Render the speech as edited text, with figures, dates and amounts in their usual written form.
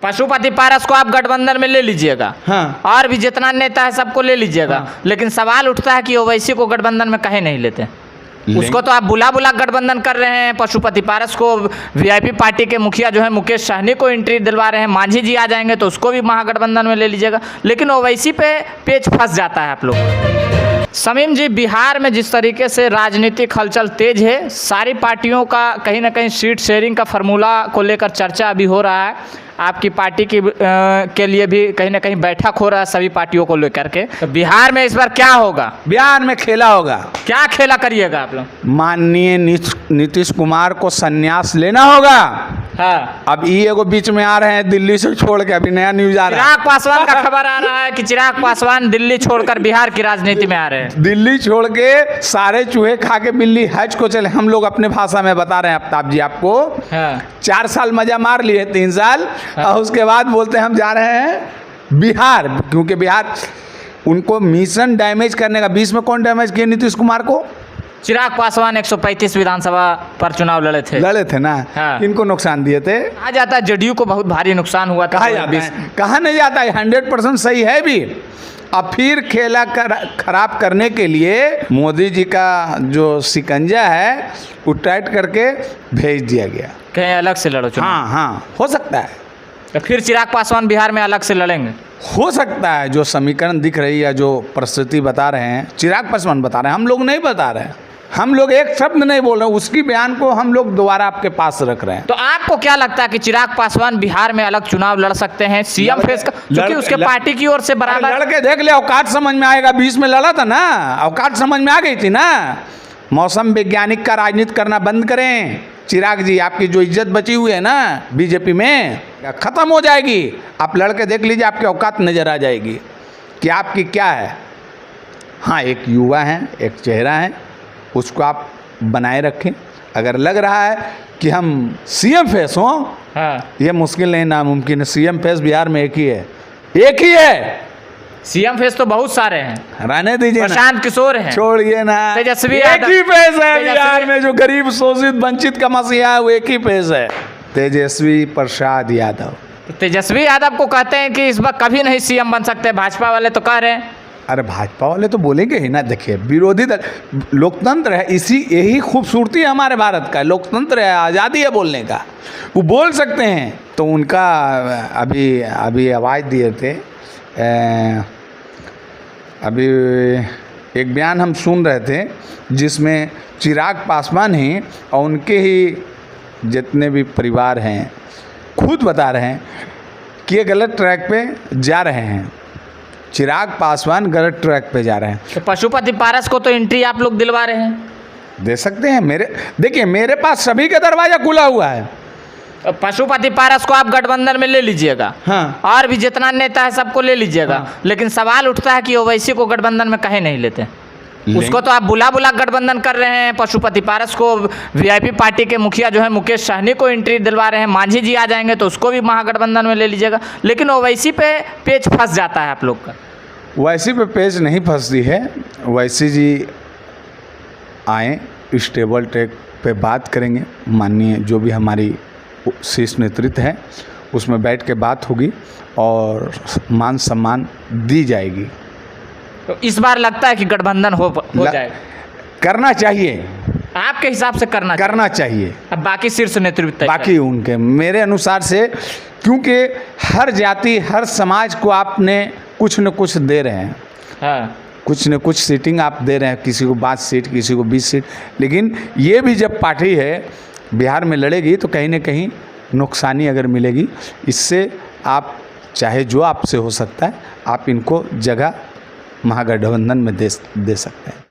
पशुपति पारस को आप गठबंधन में ले लीजिएगा, हाँ। और भी जितना नेता है सबको ले लीजिएगा, हाँ। लेकिन सवाल उठता है कि ओवैसी को गठबंधन में कहीं नहीं लेते। उसको तो आप बुला बुला गठबंधन कर रहे हैं। पशुपति पारस को वीआईपी पार्टी के मुखिया जो है मुकेश सहनी को एंट्री दिलवा रहे हैं। मांझी जी आ जाएंगे तो उसको भी महागठबंधन में ले लीजिएगा, लेकिन ओवैसी पे पेच फंस जाता है आप लोग। समीम जी, बिहार में जिस तरीके से राजनीतिक हलचल तेज है, सारी पार्टियों का कहीं ना कहीं सीट शेयरिंग का फॉर्मूला को लेकर चर्चा अभी हो रहा है। आपकी पार्टी की के लिए भी कहीं ना कहीं बैठक हो रहा है सभी पार्टियों को लेकर के। तो बिहार में इस बार क्या होगा? बिहार में खेला होगा। क्या खेला करिएगा आप लोग? माननीय नीतीश कुमार को संन्यास लेना होगा। हाँ। अब ये को बीच में आ रहे हैं दिल्ली से छोड़ के, अभी नया न्यूज आ रहा है। चिराग पासवान का खबर आ रहा है कि चिराग पासवान दिल्ली छोड़कर बिहार की राजनीति में आ रहे हैं। दिल्ली छोड़ के सारे चूहे खा के बिल्ली हज को चले। हम लोग अपने भाषा में बता रहे हैं आफ्ताब जी आपको। हाँ। 4 साल मजा मार लिए, 3 साल, और उसके बाद बोलते हैं हम जा रहे हैं बिहार, क्योंकि बिहार उनको मिशन डैमेज करने का। 20 में कौन डैमेज किया नीतीश कुमार को? चिराग पासवान 135 विधानसभा पर चुनाव लड़े थे ना। हाँ। किनको नुकसान दिए थे? कहा जाता है जेडीयू को बहुत भारी नुकसान हुआ था। कहा नहीं जाता है, 100% सही है भी। अब फिर खेला खराब करने के लिए मोदी जी का जो शिकंजा है वो टाइट करके भेज दिया गया। कहीं अलग से लड़ो चुनाव। हाँ हाँ, हो सकता है। तो फिर चिराग पासवान बिहार में अलग से लड़ेंगे? हो सकता है। जो समीकरण दिख रही है, जो परिस्थिति बता रहे हैं, चिराग पासवान बता रहे हैं, हम लोग नहीं बता रहे हैं। हम लोग एक शब्द नहीं बोल रहे हैं, उसकी बयान को हम लोग दोबारा आपके पास रख रहे हैं। तो आपको क्या लगता है कि चिराग पासवान बिहार में अलग चुनाव लड़ सकते हैं सीएम फेस का, क्योंकि उसके पार्टी की ओर से बराबर? लड़के देख ले, औकात समझ में आएगा। 20 में लड़ा था ना, औकात समझ में आ गई थी ना। मौसम वैज्ञानिक का राजनीति करना बंद करें चिराग जी। आपकी जो इज्जत बची हुई है ना बीजेपी में, खत्म हो जाएगी। आप लड़के देख लीजिए, आपकी औकात नजर आ जाएगी कि आपकी क्या है। हाँ, एक युवा है, एक चेहरा है, उसको आप बनाए रखें। अगर लग रहा है कि हम सीएम फेस हों, हाँ। ये मुश्किल नहीं, नामुमकिन है। सीएम फेस बिहार में एक ही है, एक ही है। सीएम फेस तो बहुत सारे हैं, रहने दीजिए ना। प्रशांत किशोर हैं, छोड़िए ना। तेजस्वी एक ही फेस है बिहार में, जो गरीब शोषित वंचित का मसीहा है, वो एक ही फेस है, तेजस्वी प्रसाद यादव। तेजस्वी यादव को कहते हैं कि इस बार कभी नहीं सीएम बन सकते, भाजपा वाले तो कह रहे हैं। अरे भाजपा वाले तो बोलेंगे ही ना। देखिए, विरोधी दल, लोकतंत्र है, यही खूबसूरती है हमारे भारत का। लोकतंत्र है, आज़ादी है बोलने का, वो बोल सकते हैं। तो उनका अभी आवाज़ दिए थे, अभी एक बयान हम सुन रहे थे जिसमें चिराग पासवान ही और उनके ही जितने भी परिवार हैं खुद बता रहे हैं कि ये गलत ट्रैक पे जा रहे हैं। चिराग पासवान गलत ट्रैक पे जा रहे हैं। तो पशुपति पारस को तो एंट्री आप लोग दिलवा रहे हैं? दे सकते हैं। देखिए, मेरे पास सभी का दरवाजा खुला हुआ है। पशुपति पारस को आप गठबंधन में ले लीजिएगा, हाँ। और भी जितना नेता है सबको ले लीजिएगा, हाँ। लेकिन सवाल उठता है कि ओवैसी को गठबंधन में कहीं नहीं लेते। उसको तो आप बुला बुला गठबंधन कर रहे हैं। पशुपति पारस को वीआईपी पार्टी के मुखिया जो है मुकेश सहनी को एंट्री दिलवा रहे हैं। मांझी जी आ जाएंगे तो उसको भी महागठबंधन में ले लीजिएगा, लेकिन ओवैसी पे पेच फंस जाता है आप लोग का। ओवैसी पे पेच नहीं फंसती है। ओवैसी जी आए, स्टेबल ट्रैक पे बात करेंगे। माननीय जो भी हमारी शीर्ष नेतृत्व है उसमें बैठ के बात होगी और मान सम्मान दी जाएगी। तो इस बार लगता है कि गठबंधन हो जाए? करना चाहिए, आपके हिसाब से करना चाहिए। अब बाकी शीर्ष नेतृत्व बाकी उनके, मेरे अनुसार से, क्योंकि हर जाति हर समाज को आपने कुछ न कुछ दे रहे हैं। हाँ। कुछ न कुछ सीटिंग आप दे रहे हैं, किसी को 5 सीट, किसी को 20 सीट। लेकिन ये भी जब पार्टी है बिहार में लड़ेगी तो कहीं ना कहीं नुकसानी अगर मिलेगी, इससे आप चाहे जो आपसे हो सकता है, आप इनको जगह महागठबंधन में दे सकते हैं।